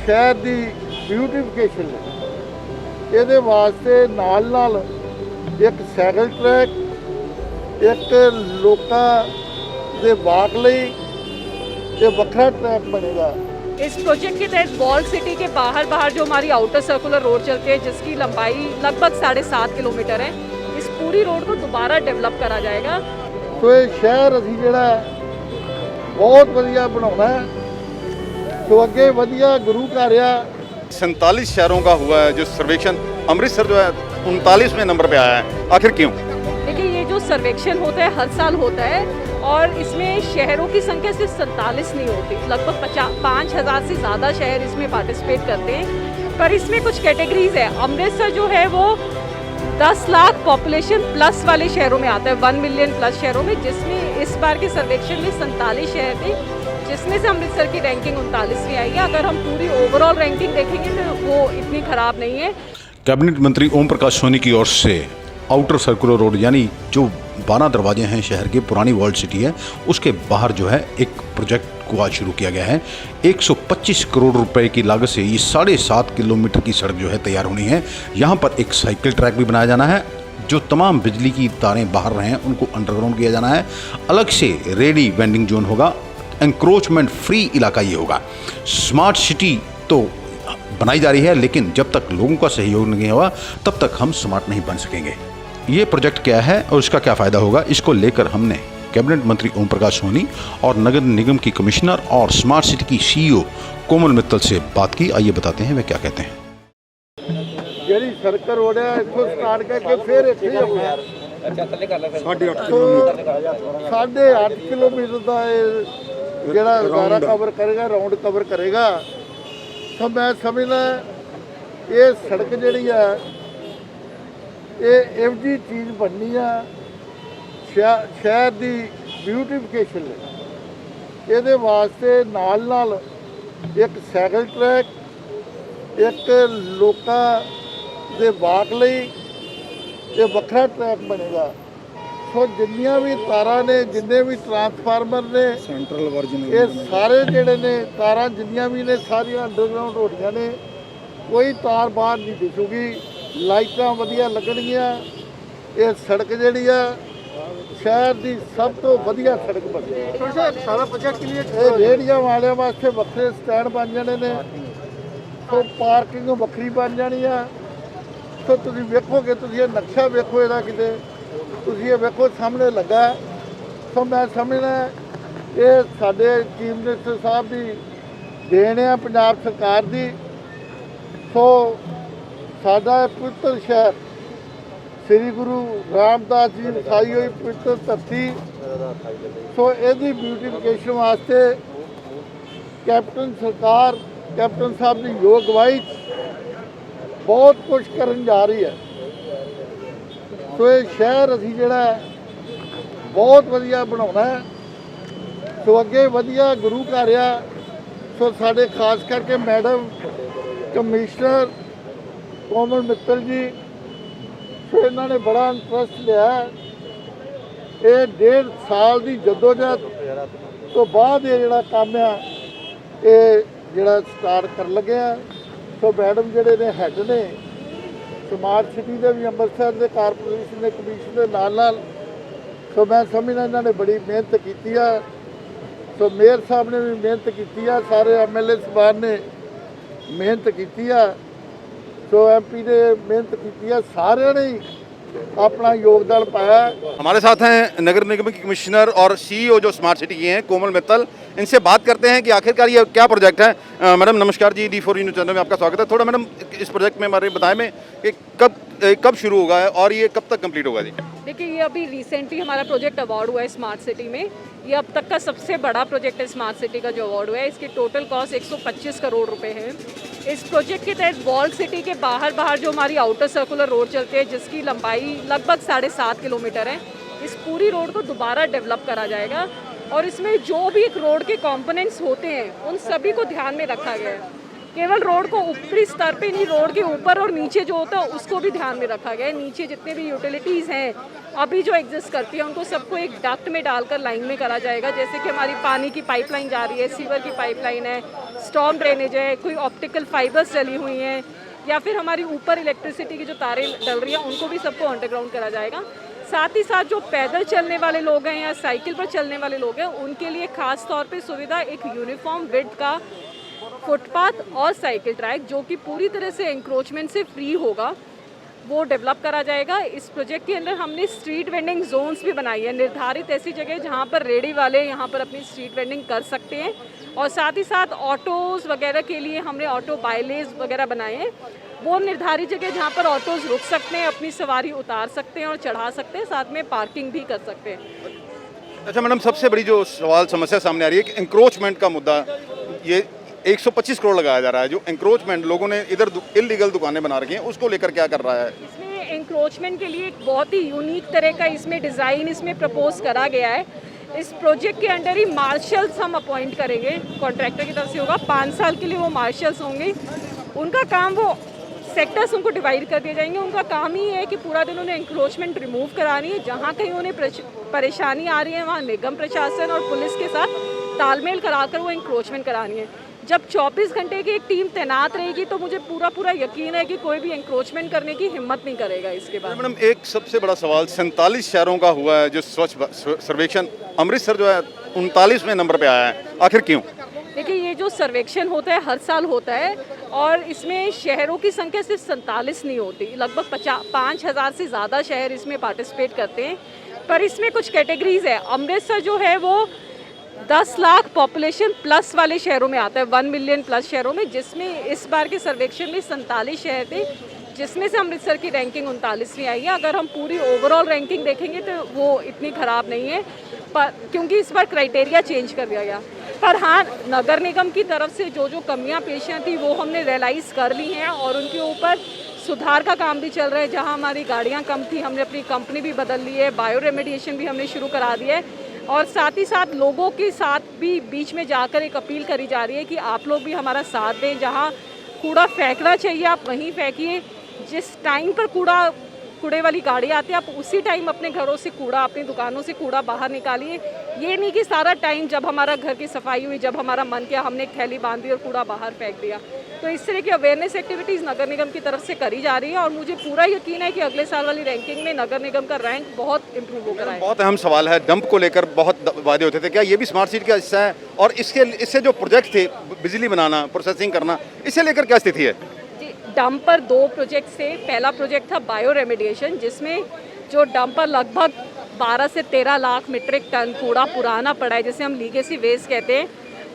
शहर की ब्यूटिफिकेशन ये वास्ते नाल नाल एक साइकिल ट्रैक एक लोकां दे वाक लई ये वखरा ट्रैक बनेगा। इस प्रोजेक्ट के तहत वॉल सिटी के बाहर जो हमारी आउटर सर्कुलर रोड चलती है जिसकी लंबाई लगभग 7.5 किलोमीटर है, इस पूरी रोड को दोबारा डेवलप करा जाएगा। तो ये शहर असीं जिहड़ा बहुत वधिया बनाउणा है, तो अगे वधिया गुरु घर आ। 47 शहरों का हुआ है जो सर्वेक्षण, अमृतसर जो है 39वें नंबर पे आया है, आखिर क्यों? देखिए, ये जो सर्वेक्षण होता है हर साल होता है और इसमें शहरों की संख्या सिर्फ 47 नहीं होती, लगभग 5,000 से ज़्यादा शहर इसमें पार्टिसिपेट करते हैं। पर इसमें कुछ कैटेगरीज है। अमृतसर जो है वो 10 लाख पॉपुलेशन प्लस वाले शहरों में आता है, 1 मिलियन प्लस शहरों में, जिसमें इस बार के सर्वेक्षण में 47 शहर थे, जिसमें से अमृतसर की रैंकिंग 39वीं आई है। अगर हम पूरी ओवरऑल रैंकिंग देखेंगे तो वो इतनी ख़राब नहीं है। कैबिनेट मंत्री ओम प्रकाश सोनी की ओर से आउटर सर्कुलर रोड यानी जो 12 दरवाजे हैं शहर के, पुरानी वर्ल्ड सिटी है, उसके बाहर जो है एक प्रोजेक्ट को आज शुरू किया गया है। 125 करोड़ रुपए की लागत से ये 7.5 किलोमीटर की सड़क जो है तैयार होनी है। यहाँ पर एक साइकिल ट्रैक भी बनाया जाना है। जो तमाम बिजली की तारें बाहर रहे हैं उनको अंडरग्राउंड किया जाना है। अलग से रेडी वेंडिंग जोन होगा। एंक्रोचमेंट फ्री इलाका ये होगा। स्मार्ट सिटी तो बनाई जा रही है, लेकिन जब तक लोगों का सहयोग नहीं होगा तब तक हम स्मार्ट नहीं बन सकेंगे। ये प्रोजेक्ट क्या है और इसका क्या फ़ायदा होगा, इसको लेकर हमने कैबिनेट मंत्री ओम प्रकाश सोनी और नगर निगम की कमिश्नर और स्मार्ट सिटी की सीईओ कोमल मित्तल से बात की। आइए बताते हैं वे क्या कहते हैं। ਜਿਹੜੀ ਸੜਕ ਰੋਡ ਹੈ ਇੱਥੋਂ ਸਟਾਰਟ ਕਰਕੇ ਫਿਰ ਇੱਥੇ ਹੀ ਆਉਣਾ। 8.5 ਕਿਲੋਮੀਟਰ ਦਾ ਇਹ ਜਿਹੜਾ ਸਾਰਾ ਕਵਰ ਕਰੇਗਾ, ਰਾਉਂਡ ਕਵਰ ਕਰੇਗਾ। ਸੋ ਮੈਂ ਸਮਝਦਾ ਇਹ ਸੜਕ ਜਿਹੜੀ ਆ ਇਹ ਇਹੋ ਜਿਹੀ ਚੀਜ਼ ਬਣਨੀ ਆ ਸ਼ਹਿਰ ਦੀ ਬਿਊਟੀਫਿਕੇਸ਼ਨ ਲਈ। ਇਹਦੇ ਵਾਸਤੇ ਨਾਲ ਨਾਲ ਇੱਕ ਸਾਈਕਲ ਟਰੈਕ, ਇੱਕ ਲੋਕਾਂ ਦੇ ਵਾਕ ਲਈ ਇਹ ਵੱਖਰਾ ਟਰੈਕ ਬਣੇਗਾ। ਸੋ ਜਿੰਨੀਆਂ ਵੀ ਤਾਰਾਂ ਨੇ, ਜਿੰਨੇ ਵੀ ਟਰਾਂਸਫਾਰਮਰ ਨੇ, ਸੈਂਟਰਲ ਵਰਜਨ, ਇਹ ਸਾਰੇ ਜਿਹੜੇ ਨੇ ਤਾਰਾਂ ਜਿੰਨੀਆਂ ਵੀ ਨੇ ਸਾਰੀਆਂ ਅੰਡਰਗਰਾਊਂਡ ਹੋਣੀਆਂ ਨੇ। ਕੋਈ ਤਾਰ ਬਾਹਰ ਨਹੀਂ ਦਿਸੂਗੀ, ਲਾਈਟਾਂ ਵਧੀਆ ਲੱਗਣਗੀਆਂ। ਇਹ ਸੜਕ ਜਿਹੜੀ ਆ ਸ਼ਹਿਰ ਦੀ ਸਭ ਤੋਂ ਵਧੀਆ ਸੜਕ ਬਣੀ। ਸਾਰਾ ਪ੍ਰੋਜੈਕਟ ਲਈ ਇਹ ਰੇਹੜੀਆਂ ਵਾਲਿਆਂ ਵਾਸਤੇ ਵੱਖਰੇ ਸਟੈਂਡ ਬਣ ਜਾਣੇ ਨੇ। ਸੋ ਪਾਰਕਿੰਗ ਵੱਖਰੀ ਬਣ ਜਾਣੀ ਆ। ਸੋ ਤੁਸੀਂ ਵੇਖੋਗੇ, ਤੁਸੀਂ ਇਹ ਨਕਸ਼ਾ ਵੇਖੋ ਇਹਦਾ ਕਿਤੇ, ਤੁਸੀਂ ਇਹ ਵੇਖੋ ਸਾਹਮਣੇ ਲੱਗਾ। ਸੋ ਮੈਂ ਸਮਝਦਾ ਇਹ ਸਾਡੇ ਚੀਫ ਮਿਨਿਸਟਰ ਸਾਹਿਬ ਦੀ ਦੇਣ ਆ, ਪੰਜਾਬ ਸਰਕਾਰ ਦੀ। ਸੋ ਸਾਡਾ ਪਵਿੱਤਰ ਸ਼ਹਿਰ ਸ੍ਰੀ ਗੁਰੂ ਰਾਮਦਾਸ ਜੀ ਵਸਾਈ ਹੋਈ ਪਵਿੱਤਰ ਧਰਤੀ, ਸੋ ਇਹਦੀ ਬਿਊਟੀਫਿਕੇਸ਼ਨ ਵਾਸਤੇ ਕੈਪਟਨ ਸਰਕਾਰ, ਕੈਪਟਨ ਸਾਹਿਬ ਦੀ ਯੋਗ ਅਗਵਾਈ ਬਹੁਤ ਕੁਛ ਕਰਨ ਜਾ ਰਹੀ ਹੈ। ਸੋ ਇਹ ਸ਼ਹਿਰ ਅਸੀਂ ਜਿਹੜਾ ਬਹੁਤ ਵਧੀਆ ਬਣਾਉਣਾ ਹੈ। ਸੋ ਅੱਗੇ ਵਧੀਆ ਗੁਰੂ ਘਰ ਆ। ਸੋ ਸਾਡੇ ਖਾਸ ਕਰਕੇ ਮੈਡਮ ਕਮਿਸ਼ਨਰ ਕੋਮਲ ਮਿੱਤਲ ਜੀ, ਸੋ ਇਹਨਾਂ ਨੇ ਬੜਾ ਇੰਟਰਸਟ ਲਿਆ। ਇਹ 1.5 ਸਾਲ ਦੀ ਜਦੋਜਹਿਦ ਤੋਂ ਬਾਅਦ ਇਹ ਜਿਹੜਾ ਕੰਮ ਆ ਇਹ ਜਿਹੜਾ ਸਟਾਰਟ ਕਰਨ ਲੱਗੇ ਆ। ਸੋ ਮੈਡਮ ਜਿਹੜੇ ਨੇ ਹੈੱਡ ਨੇ ਸਮਾਰਟ ਸਿਟੀ ਦੇ ਵੀ, ਅੰਮ੍ਰਿਤਸਰ ਦੇ ਕਾਰਪੋਰੇਸ਼ਨ ਦੇ ਕਮਿਸ਼ਨ ਦੇ ਨਾਲ ਨਾਲ। ਸੋ ਮੈਂ ਸਮਝਦਾ ਇਹਨਾਂ ਨੇ ਬੜੀ ਮਿਹਨਤ ਕੀਤੀ ਆ। ਸੋ ਮੇਅਰ ਸਾਹਿਬ ਨੇ ਵੀ ਮਿਹਨਤ ਕੀਤੀ ਆ, ਸਾਰੇ ਐਮਐਲਏ ਸਾਹਿਬਾਨ ਨੇ ਮਿਹਨਤ ਕੀਤੀ ਆ। सो MP ने मेहनत की, सारे ने अपना योगदान पाया। हमारे साथ हैं नगर निगम की कमिश्नर और सीईओ जो स्मार्ट सिटी की हैं, कोमल मित्तल। इनसे बात करते हैं कि आखिरकार ये क्या प्रोजेक्ट है। मैडम नमस्कार जी, D4 न्यूज़ चैनल में आपका स्वागत है। थोड़ा मैडम इस प्रोजेक्ट में हमारे बताएं में कि कब शुरू होगा है और ये कब तक कंप्लीट होगा जी? देखिए, ये अभी रिसेंटली हमारा प्रोजेक्ट अवार्ड हुआ है स्मार्ट सिटी में। ये अब तक का सबसे बड़ा प्रोजेक्ट है स्मार्ट सिटी का जो अवार्ड हुआ है। इसकी टोटल कॉस्ट 125 करोड़ रुपए है। इस प्रोजेक्ट के तहत वॉल सिटी के बाहर जो हमारी आउटर सर्कुलर रोड चलती है जिसकी लंबाई लगभग 7.5 किलोमीटर है, इस पूरी रोड को दोबारा डेवलप करा जाएगा। और इसमें जो भी एक रोड के कंपोनेंट्स होते हैं उन सभी को ध्यान में रखा गया है। केवल रोड को ऊपरी स्तर पे नहीं, रोड के ऊपर और नीचे जो होता है उसको भी ध्यान में रखा गया है। नीचे जितने भी यूटिलिटीज़ हैं अभी जो एग्जिस्ट करती है उनको सबको एक डक्ट में डालकर लाइन में करा जाएगा। जैसे कि हमारी पानी की पाइपलाइन जा रही है, सीवर की पाइपलाइन है, स्टॉर्म ड्रेनेज है, कोई ऑप्टिकल फाइबर्स चली हुई हैं, या फिर हमारी ऊपर इलेक्ट्रिसिटी की जो तारें डल रही हैं उनको भी सबको अंडरग्राउंड करा जाएगा। साथ ही साथ जो पैदल चलने वाले लोग हैं या साइकिल पर चलने वाले लोग हैं उनके लिए खास तौर पे सुविधा एक यूनिफॉर्म विड्थ का फुटपाथ और साइकिल ट्रैक जो कि पूरी तरह से एंक्रोचमेंट से फ्री होगा, वो डेवलप करा जाएगा। इस प्रोजेक्ट के अंदर हमने स्ट्रीट वेंडिंग जोन्स भी बनाई है, निर्धारित ऐसी जगह जहाँ पर रेडी वाले यहाँ पर अपनी स्ट्रीट वेंडिंग कर सकते हैं। और साथ ही साथ ऑटोज़ वगैरह के लिए हमने ऑटो बाइलेज वगैरह बनाए हैं, वो निर्धारित जगह जहाँ पर ऑटोज़ रुक सकते हैं, अपनी सवारी उतार सकते हैं और चढ़ा सकते हैं, साथ में पार्किंग भी कर सकते हैं। अच्छा मैडम, सबसे बड़ी जो सवाल समस्या सामने आ रही है कि एंक्रोचमेंट का मुद्दा, ये 125 करोड़ लगाया जा रहा है, जो एंक्रोचमेंट लोगों ने इधर इलीगल दुकानें बना रखी हैं उसको लेकर क्या कर रहा है? इसमें एंक्रोचमेंट के लिए एक बहुत ही यूनिक तरह का इसमें डिज़ाइन इसमें प्रपोज करा गया है। इस प्रोजेक्ट के अंडर ही मार्शल्स हम अपॉइंट करेंगे, कॉन्ट्रैक्टर की तरफ से होगा, 5 साल के लिए वो मार्शल्स होंगे। उनका काम, वो सेक्टर्स उनको डिवाइड कर दिए जाएंगे, उनका काम ही है कि पूरा दिन उन्हें एंक्रोचमेंट रिमूव करानी है। जहाँ कहीं उन्हें परेशानी आ रही है वहाँ निगम प्रशासन और पुलिस के साथ तालमेल कराकर वो एंक्रोचमेंट करानी है। जब 24 घंटे की एक टीम तैनात रहेगी तो मुझे पूरा यकीन है कि कोई भी एंक्रोचमेंट करने की हिम्मत नहीं करेगा इसके बाद। मैडम एक सबसे बड़ा सवाल, 47 शहरों का हुआ है जो स्वच्छ सर्वेक्षण, अमृतसर जो है 39वें नंबर पे आया है, आखिर क्यों? देखिए, ये जो सर्वेक्षण होता है हर साल होता है और इसमें शहरों की संख्या सिर्फ 47 नहीं होती, लगभग 5,000 से ज़्यादा शहर इसमें पार्टिसिपेट करते हैं। पर इसमें कुछ कैटेगरीज है। अमृतसर जो है वो 10 लाख पॉपुलेशन प्लस वाले शहरों में आता है, 1 मिलियन प्लस शहरों में, जिसमें इस बार के सर्वेक्षण में 47 शहर थे, जिसमें से अमृतसर की रैंकिंग 39वीं आई है। अगर हम पूरी ओवरऑल रैंकिंग देखेंगे तो वो इतनी ख़राब नहीं है, पर क्योंकि इस बार क्राइटेरिया चेंज कर दिया गया। पर हाँ, नगर निगम की तरफ से जो कमियां पेशियां थी वो हमने रियलाइज़ कर ली हैं और उनके ऊपर सुधार का काम भी चल रहा है। जहां हमारी गाड़ियां कम थी, हमने अपनी कंपनी भी बदल ली है, बायो रेमेडिएशन भी हमने शुरू करा दिया है और साथ ही साथ लोगों के साथ भी बीच में जाकर एक अपील करी जा रही है कि आप लोग भी हमारा साथ दें। जहाँ कूड़ा फेंकना चाहिए आप वहीं फेंकिए, जिस टाइम पर कूड़े वाली गाड़ी आती है आप उसी टाइम अपने घरों से कूड़ा, अपनी दुकानों से कूड़ा बाहर निकालिए। ये नहीं कि सारा टाइम जब हमारा घर की सफाई हुई, जब हमारा मन किया हमने एक थैली बांध दी और कूड़ा बाहर फेंक दिया। तो इस तरह की अवेयरनेस एक्टिविटीज़ नगर निगम की तरफ से करी जा रही है और मुझे पूरा यकीन है कि अगले साल वाली रैंकिंग में नगर निगम का रैंक बहुत इंप्रूव होकर आएगा। बहुत अहम सवाल है, डंप को लेकर बहुत वादे होते थे, क्या ये भी स्मार्ट सिटी का हिस्सा है? और इससे जो प्रोजेक्ट थे, बिजली बनाना, प्रोसेसिंग करना, इसे लेकर क्या स्थिति है? डंप पर 2 प्रोजेक्ट से, पहला प्रोजेक्ट था बायो रेमेडिएशन, जिसमें जो डंप पर लगभग 12 से 13 लाख मीट्रिक टन कूड़ा पुराना पड़ा है, जिसे हम लीगेसी वेस्ट कहते हैं,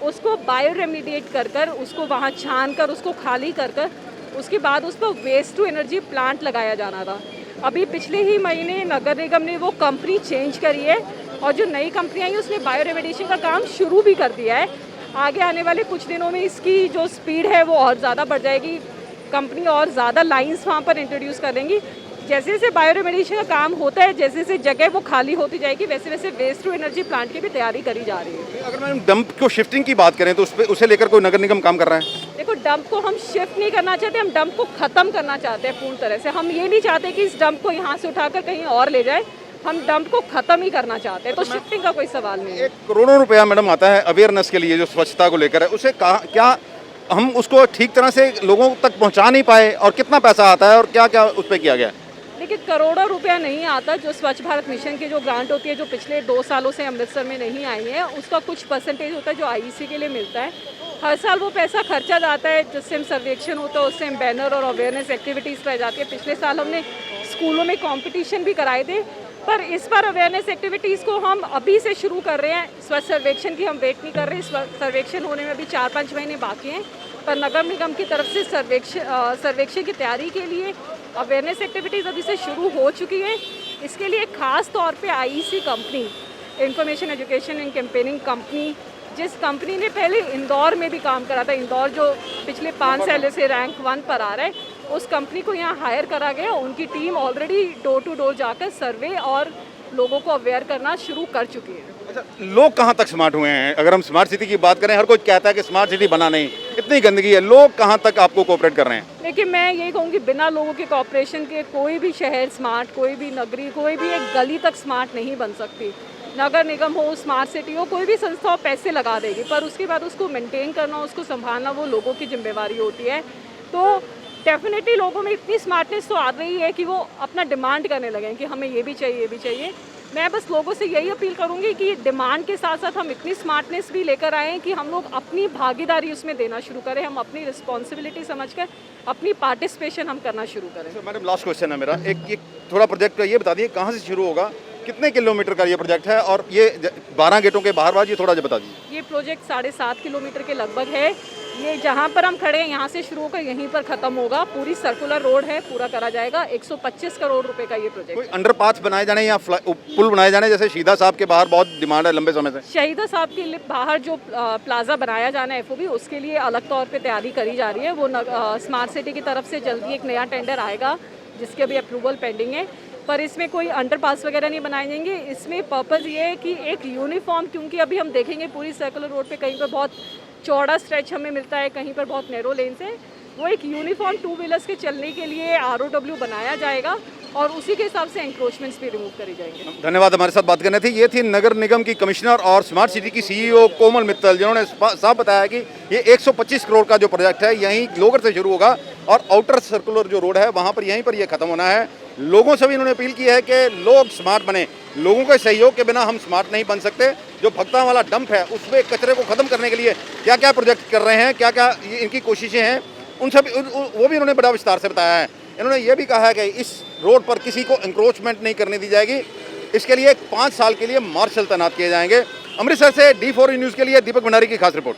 उसको बायो रेमेडिएट कर उसको वहाँ छान कर उसको खाली कर उसके बाद उस पर वेस्ट टू एनर्जी प्लांट लगाया जाना था। अभी पिछले ही महीने नगर निगम ने वो कंपनी चेंज करी है और जो नई कंपनी आई है उसने बायो रेमेडिएशन का काम शुरू भी कर दिया है। आगे आने वाले कुछ दिनों में इसकी जो स्पीड है वो और ज़्यादा बढ़ जाएगी, कंपनी और ज़्यादा लाइंस वहाँ पर इंट्रोड्यूस कर देंगी। जैसे जैसे बायो रेमेडिएशन का काम होता है, जैसे जैसे जगह वो खाली होती जाएगी, वैसे वैसे वेस्ट टू एनर्जी प्लांट की भी तैयारी करी जा रही है। अगर मैम डंप को शिफ्टिंग की बात करें तो उसे लेकर कोई नगर निगम काम कर रहा है? देखो, डंप को हम शिफ्ट नहीं करना चाहते, हम डंप को ख़त्म करना चाहते हैं पूर्ण तरह से। हम ये नहीं चाहते कि इस डंप को यहाँ से उठाकर कहीं और ले जाए, हम डंप को ख़त्म ही करना चाहते हैं, तो शिफ्टिंग का कोई सवाल नहीं है। 1 करोड़ों रुपया मैडम आता है अवेयरनेस के लिए जो स्वच्छता को लेकर है, उसे क्या हम उसको ठीक तरह से लोगों तक पहुंचा नहीं पाए और कितना पैसा आता है और क्या क्या उस पर किया गया? देखिए, करोड़ों रुपया नहीं आता। जो स्वच्छ भारत मिशन की जो ग्रांट होती है, जो पिछले 2 सालों से अमृतसर में नहीं आई है, उसका कुछ परसेंटेज होता है जो आईईसी के लिए मिलता है। हर साल वो पैसा खर्चा जाता है, जिससे हम सर्वेक्षण होता है, उससे हम बैनर और अवेयरनेस एक्टिविटीज़ कर जाती है। पिछले साल हमने स्कूलों में कॉम्पिटिशन भी कराए थे, पर इस बार अवेयरनेस एक्टिविटीज़ को हम अभी से शुरू कर रहे हैं। स्वच्छ सर्वेक्षण की हम वेट नहीं कर रहे, सर्वेक्षण होने में अभी 4-5 महीने बाकी हैं, पर नगर निगम की तरफ से सर्वेक्षण की तैयारी के लिए अवेयरनेस एक्टिविटीज़ अभी से शुरू हो चुकी है। इसके लिए खास तौर पे IEC company, information education and campaigning company, जिस कंपनी ने पहले इंदौर में भी काम करा था, इंदौर जो पिछले 5 साल से रैंक 1 पर आ रहा है, उस कंपनी को यहाँ हायर करा गया। उनकी team already door to door जाकर सर्वे और लोगों को अवेयर करना शुरू कर चुकी है। अच्छा, लोग कहाँ तक स्मार्ट हुए हैं? अगर हम स्मार्ट सिटी की बात करें, हर कोई कहता है कि स्मार्ट सिटी बना नहीं, इतनी गंदगी है, लोग कहाँ तक आपको कोऑपरेट कर रहे हैं? देखिए, मैं यही कहूँगी, बिना लोगों के कोऑपरेशन के कोई भी शहर स्मार्ट, कोई भी नगरी, कोई भी एक गली तक स्मार्ट नहीं बन सकती। नगर निगम हो, स्मार्ट सिटी हो, कोई भी संस्था हो पैसे लगा देगी, पर उसके बाद उसको मेंटेन करना, उसको संभालना वो लोगों की जिम्मेवारी होती है। तो डेफिनेटली लोगों में इतनी स्मार्टनेस तो आ रही है कि वो अपना डिमांड करने लगे कि हमें ये भी चाहिए, ये भी चाहिए। मैं बस लोगों से यही अपील करूंगी कि डिमांड के साथ साथ हम इतनी स्मार्टनेस भी लेकर आएँ कि हम लोग अपनी भागीदारी उसमें देना शुरू करें, हम अपनी रिस्पॉन्सिबिलिटी समझकर अपनी पार्टिसिपेशन हम करना शुरू करें। मैडम लास्ट क्वेश्चन है मेरा, एक थोड़ा प्रोजेक्ट का ये बता दिए कहाँ से शुरू होगा, कितने किलोमीटर का ये प्रोजेक्ट है, और ये 12 गेटों के बाहर बाहर ये थोड़ा बता दीजिए। ये प्रोजेक्ट 7.5 किलोमीटर के लगभग है। ये जहाँ पर हम खड़े हैं यहाँ से शुरू होकर यहीं पर ख़त्म होगा। पूरी सर्कुलर रोड है, पूरा करा जाएगा। 125 करोड़ रुपए का ये प्रोजेक्ट। कोई अंडरपाथ बनाए जाने या पुल बनाए जाने, जैसे शहीदा साहब के बाहर बहुत डिमांड है लंबे समय से। शहीदा साहब के लिए बाहर जो प्लाजा बनाया जाना है FOB, उसके लिए अलग तौर पे तैयारी करी जा रही है। वो स्मार्ट सिटी की तरफ से जल्दी एक नया टेंडर आएगा जिसके अभी अप्रूवल पेंडिंग है, पर इसमें कोई अंडरपास वगैरह नहीं बनाए जाएंगे। इसमें पर्पज़ ये है कि एक यूनिफॉर्म, क्योंकि अभी हम देखेंगे पूरी सर्कुलर रोड पे कहीं पर बहुत चौड़ा स्ट्रेच हमें मिलता है, कहीं पर बहुत नैरो लेन से, वो एक यूनिफॉर्म 2 व्हीलर्स के चलने के लिए ROW बनाया जाएगा और उसी के हिसाब से एंक्रोचमेंट्स भी रिमूव करे जाएंगे। धन्यवाद, हमारे साथ बात करने थी। ये थी नगर निगम की कमिश्नर और स्मार्ट सिटी की CEO कोमल मित्तल, जिन्होंने साफ बताया कि ये 125 करोड़ का जो प्रोजेक्ट है यहीं लोगर से शुरू होगा और आउटर सर्कुलर जो रोड है वहाँ पर यहीं पर ये खत्म होना है। लोगों से भी इन्होंने अपील की है कि लोग स्मार्ट बने, लोगों के सहयोग के बिना हम स्मार्ट नहीं बन सकते। जो भक्ता वाला डंप है उसमें कचरे को ख़त्म करने के लिए क्या क्या प्रोजेक्ट कर रहे हैं, क्या क्या इनकी कोशिशें हैं, उन सब वो भी इन्होंने बड़ा विस्तार से बताया है। इन्होंने ये भी कहा है कि इस रोड पर किसी को इंक्रोचमेंट नहीं करने दी जाएगी। इसके लिए 5 साल के लिए मार्शल तैनात किए जाएंगे। अमृतसर से D4 न्यूज़ के लिए दीपक भंडारी की खास रिपोर्ट।